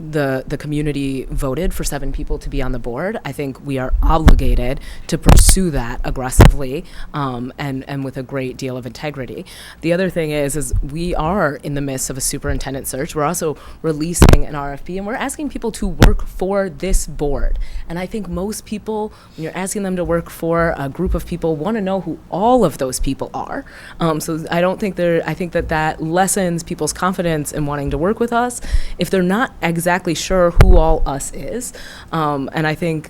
the community voted for 7 people to be on the board. I think we are obligated to pursue that aggressively and with a great deal of integrity. The other thing is we are in the midst of a superintendent search. We're also releasing an RFP, and we're asking people to work for this board. And I think most people, when you're asking them to work for a group of people, want to know who all of those people are. So I think that lessens people's confidence in wanting to work with us if they're not exactly sure who all us is. And I think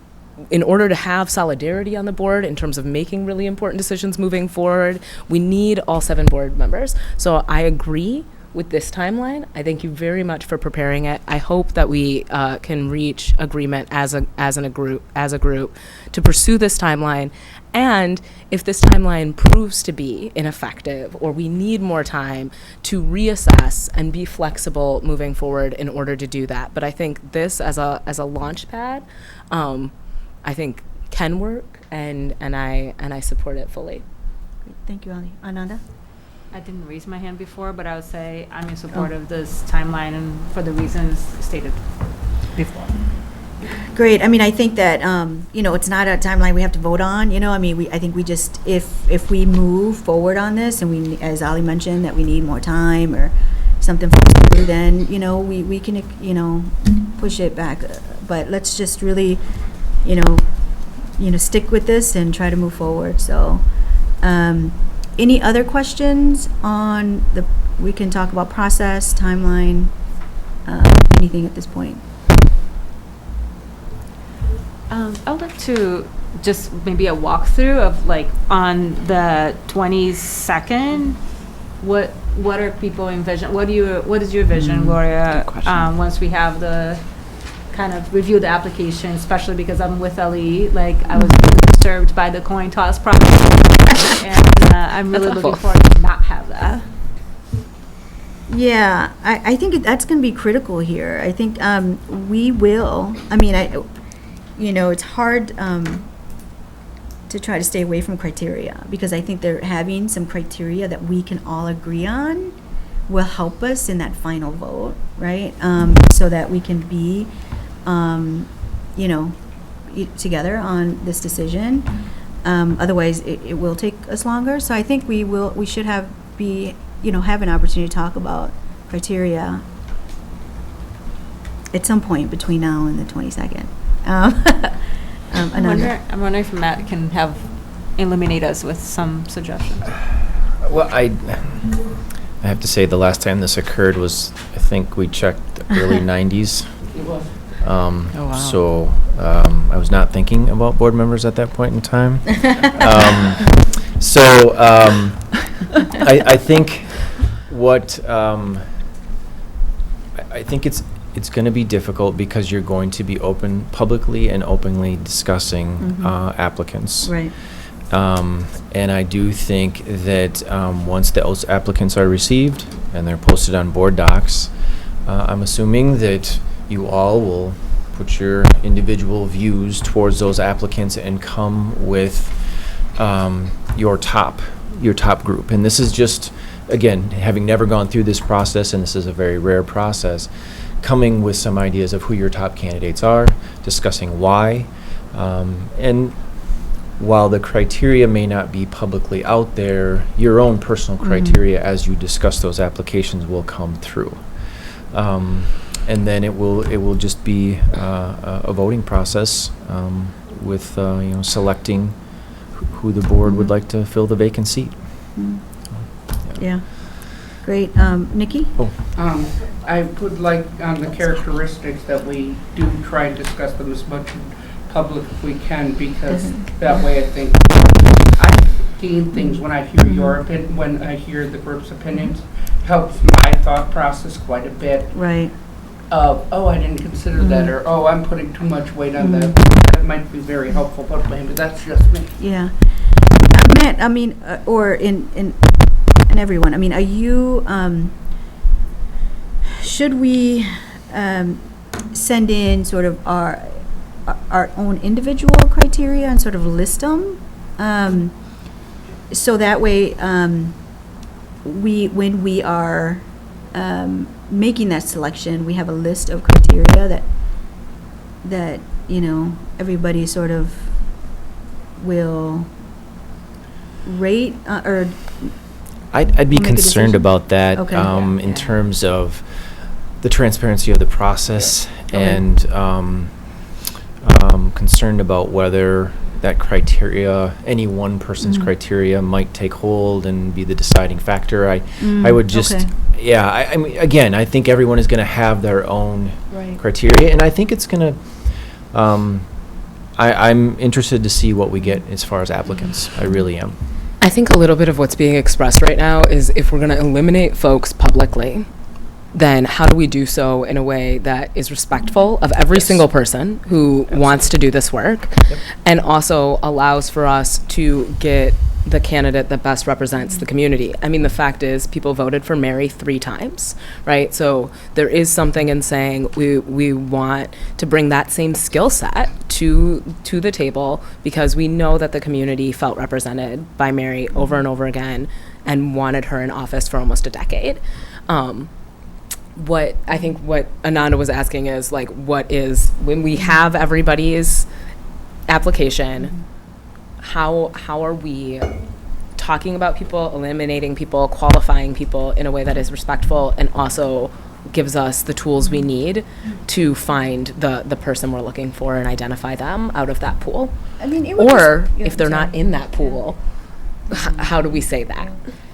in order to have solidarity on the board in terms of making really important decisions moving forward, we need all 7 board members. So I agree with this timeline. I thank you very much for preparing it. I hope that we can reach agreement as a group to pursue this timeline. And if this timeline proves to be ineffective, or we need more time, to reassess and be flexible moving forward in order to do that. But I think this as a launch pad, I think can work, and I support it fully. Thank you, Ali. Ananda? I didn't raise my hand before, but I would say I'm in support of this timeline and for the reasons stated before. Great. I mean, I think that, it's not a timeline we have to vote on, I think we just, if we move forward on this and we, as Ali mentioned, that we need more time or something falls through, then, we can, push it back. But let's just really, stick with this and try to move forward. So, any other questions on we can talk about process, timeline, anything at this point? I would like to just maybe a walkthrough of like on the 22nd, what are people envision? What is your vision, Gloria? Good question. Once we have the kind of review the application, especially because I'm with Ali, like I was disturbed by the coin toss process, and I'm really looking forward to not have that. Yeah, I think that's going to be critical here. I think we will. I mean, it's hard to try to stay away from criteria, because I think they're having some criteria that we can all agree on will help us in that final vote, right? So that we can be, together on this decision. Otherwise, it will take us longer. So I think we should have an opportunity to talk about criteria at some point between now and the 22nd. I'm wondering if Matt can illuminate us with some suggestions. Well, I have to say the last time this occurred was, I think we checked the early 90s. It was. Oh, wow. So I was not thinking about board members at that point in time. I think what I think it's going to be difficult because you're going to be publicly and openly discussing applicants. Right. And I do think that once those applicants are received and they're posted on board docs, I'm assuming that you all will put your individual views towards those applicants and come with your top group. And this is just, again, having never gone through this process, and this is a very rare process, coming with some ideas of who your top candidates are, discussing why, and while the criteria may not be publicly out there, your own personal criteria as you discuss those applications will come through. And then it will just be a voting process with selecting who the board would like to fill the vacant seat. Yeah. Great. Nikki? I would like on the characteristics that we do try and discuss them as much in public if we can, because that way I think I gain things when I hear your opinion, when I hear the group's opinions, helps my thought process quite a bit. Right. I didn't consider that, or I'm putting too much weight on that. That might be very helpful, but maybe that's just me. Yeah. Matt, I mean, or in everyone, I mean, are you, should we send in sort of our own individual criteria and sort of list them? So that way, when we are making that selection, we have a list of criteria that everybody sort of will rate or I'd be make a concerned decision? about that Okay. in terms of the transparency of the process and concerned about whether that criteria, any one person's criteria might take hold and be the deciding factor. I would just, I mean, again, I think everyone is going to have their own criteria, and I think it's going to, I'm interested to see what we get as far as applicants. I really am. I think a little bit of what's being expressed right now is if we're going to eliminate folks publicly, then how do we do so in a way that is respectful of every single person who wants to do this work and also allows for us to get the candidate that best represents the community? I mean, the fact is people voted for Mary 3 times, right? So there is something in saying we want to bring that same skill set to the table because we know that the community felt represented by Mary over and over again and wanted her in office for almost a decade. What Ananda was asking is like, what is, when we have everybody's application, how are we talking about people, eliminating people, qualifying people in a way that is respectful and also gives us the tools we need to find the person we're looking for and identify them out of that pool? I mean, it would Or just- if they're not in that pool, how do we say that?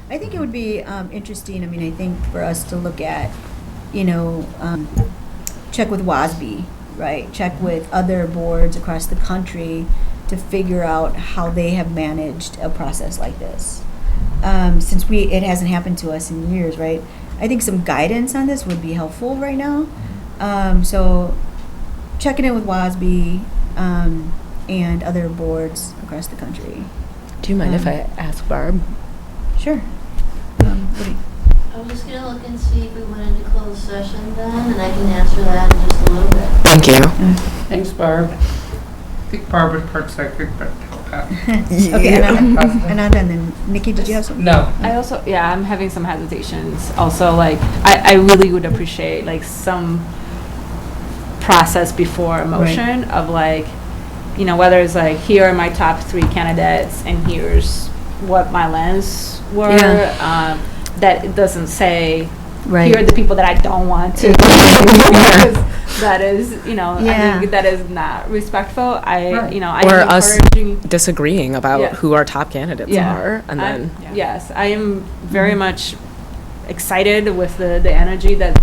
I think it would be interesting, I mean, I think for us to look at, check with WASB, right? Check with other boards across the country to figure out how they have managed a process like this. Since it hasn't happened to us in years, right? I think some guidance on this would be helpful right now. So checking in with WASB and other boards across the country. Do you mind if I ask Barb? Sure. What do you- I'm just gonna look and see if we went into closed session then, and I can answer that in just a little bit. Thank you. Thanks, Barb. I think Barb was part second, but. Okay, Ananda, and then Nikki, did you have something? No. I also, I'm having some hesitations. Also, like, I really would appreciate, like, some process before a motion of, like, whether it's, like, here are my top 3 candidates, and here's what my lens were. Yeah. That it doesn't say, Right. here are the people that I don't want to. Because that is, I think that is not respectful. I Or am us encouraging. disagreeing about Yeah. who our top candidates are, and then Yes, I am very much excited with the energy that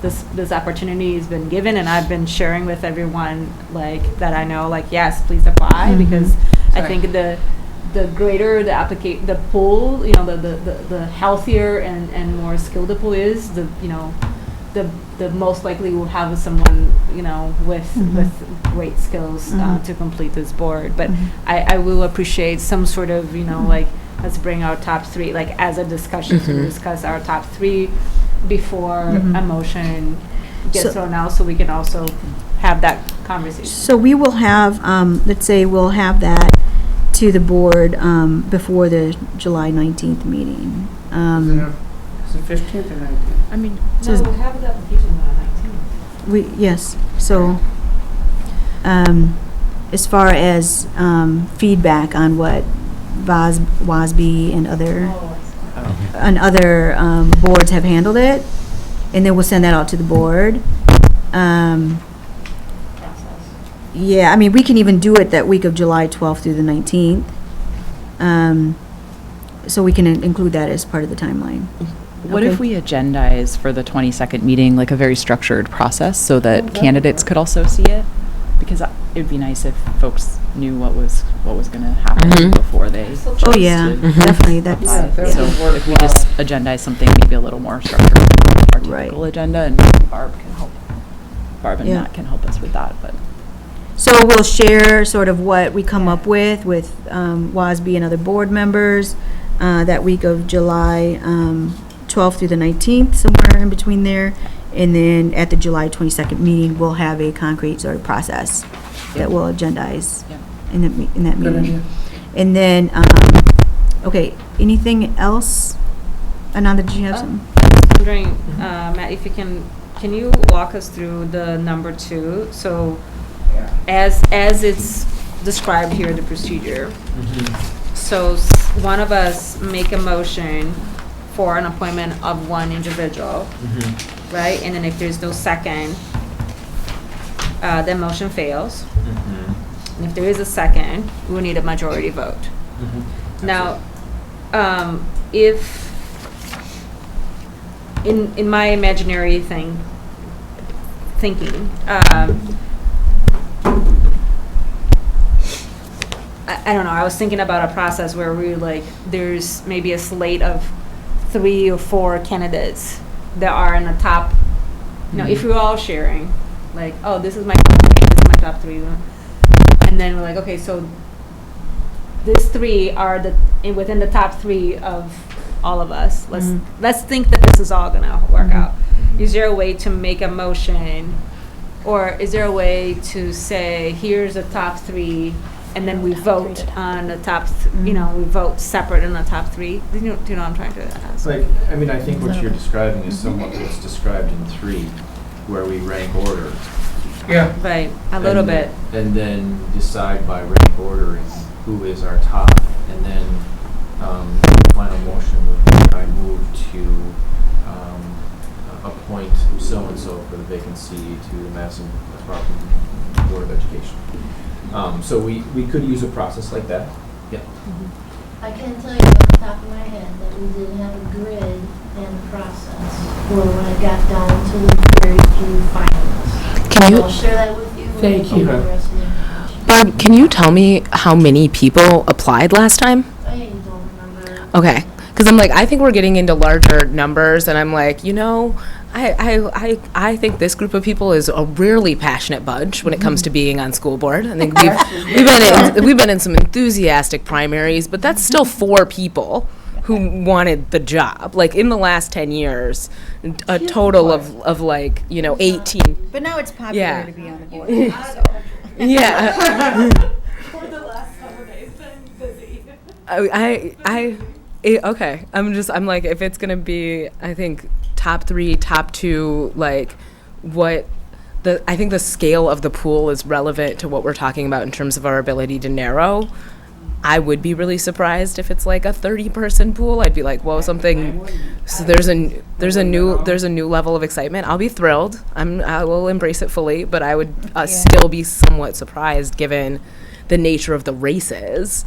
this opportunity has been given, and I've been sharing with everyone like that I know, like, yes, please apply, because I think the greater the pool, the healthier and more skilled the pool is, the most likely will have someone, you know, with great skills to complete this board. But I will appreciate some sort of, you know, like, let's bring our top 3, like, as a discussion to discuss our top 3 before a motion gets thrown out, so we can also have that conversation. So we will have, let's say we'll have that to the board before the July 19th meeting. Is it 15th or 19th? I mean, So is- we'll have the application on 19th. Yes, so, as far as feedback on what WASB and other boards have handled it, and then we'll send that out to the board. Yeah, I mean, we can even do it that week of July 12th through the 19th. So we can include that as part of the timeline. what Okay. if we agendize for the 22nd meeting, like a very structured process so that candidates could also see it? Because it'd be nice if folks knew what was going to happen before they chose Oh, yeah, to definitely, that's, that So would work if we well. just agendize something maybe a little more structured, our typical agenda, and Barb and Yeah. Matt can help us with that, but. So we'll share sort of what we come up with WASB and other board members that week of July 12th through the 19th, somewhere in between there. And then at the July 22nd meeting, we'll have a concrete sort of process that we'll agendize in that Good meeting. idea. And then, okay, anything else? Ananda, did you have something? Wondering, Matt, if you can you walk us through the number 2? So as it's described here, the procedure. So one of us make a motion for an appointment of one individual, right? And then if there's no second, then motion fails. And if there is a second, we need a majority vote. Now, if in my imaginary thinking, I don't know, I was thinking about a process where there's maybe a slate of 3 or 4 candidates that are in the top, you know, if we're all sharing, like, oh, this is my top 3, and then we're like, okay, so these 3 are within the top 3 of all of us. Let's think that this is all gonna work out. Is there a way to make a motion, or is there a way to say, here's the top 3, and then we vote on the top, we vote separate in the top 3? Do you know what I'm trying to ask? Like, I mean, I think what you're describing is somewhat what's described in 3, where we rank order. Yeah. Right, a little And- bit. And then decide by rank ordering who is our top. And then, final motion would be I move to, appoint so-and-so for the vacancy to the Madison Metropolitan Board of Education. So we could use a process like that. Yeah. I can tell you off the top of my head that we did have a grid and a process where when it got down to the very few finalists. Can you- I'll share that with you. Thank you. The rest of the information. Barb, can you tell me how many people applied last time? I don't remember. Okay, because I'm like, I think we're getting into larger numbers, and I'm like, I think this group of people is a really passionate bunch when it comes to being on school board. I think we've been in some enthusiastic primaries, but that's still 4 people who wanted the job. Like in the last 10 years, a total of 18. But now it's popular Yeah. to be on the board. Yeah. For the last couple days, been busy. Okay. I'm like, if it's gonna be, I think top 3, top 2, I think the scale of the pool is relevant to what we're talking about in terms of our ability to narrow. I would be really surprised if it's like a 30-person pool. I'd be like, whoa, something. So there's a new level of excitement. I'll be thrilled. I will embrace it fully, but I would still be somewhat surprised given the nature of the races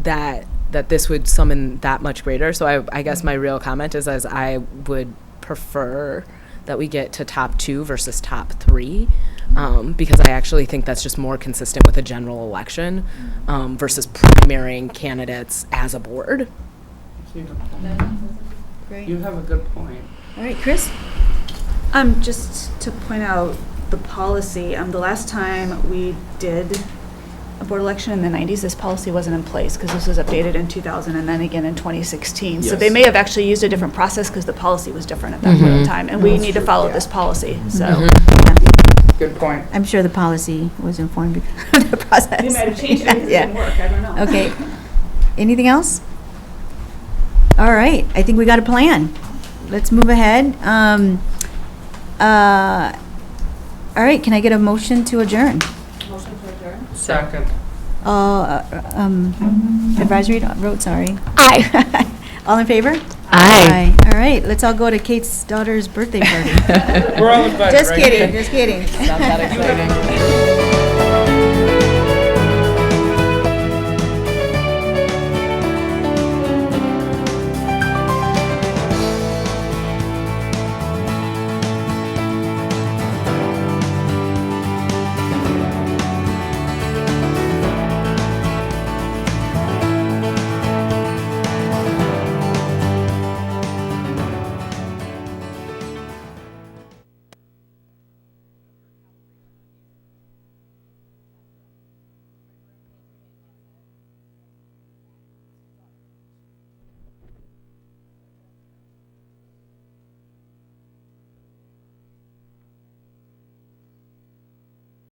that this would summon that much greater. So I guess my real comment is as I would prefer that we get to top 2 versus top 3. Because I actually think that's just more consistent with a general election versus primarying candidates as a board. Great. You have a good point. All right, Chris? Just to point out the policy, the last time we did a board election in the 90s, this policy wasn't in place because this was updated in 2000 and then again in 2016. So they Yes. may have actually used a different process because the policy was different at that point in time. And we need to follow this policy, so. Good point. I'm sure the policy was informed because of the process. We might have changed it because it didn't work, I don't know. Okay. Anything else? All right, I think we got a plan. Let's move ahead. All right, can I get a motion to adjourn? Second. Advisory vote, sorry. Aye. All in favor? Aye. All right, let's all go to Kate's daughter's birthday party. We're all invited, Just right? kidding, just kidding. Not that exciting.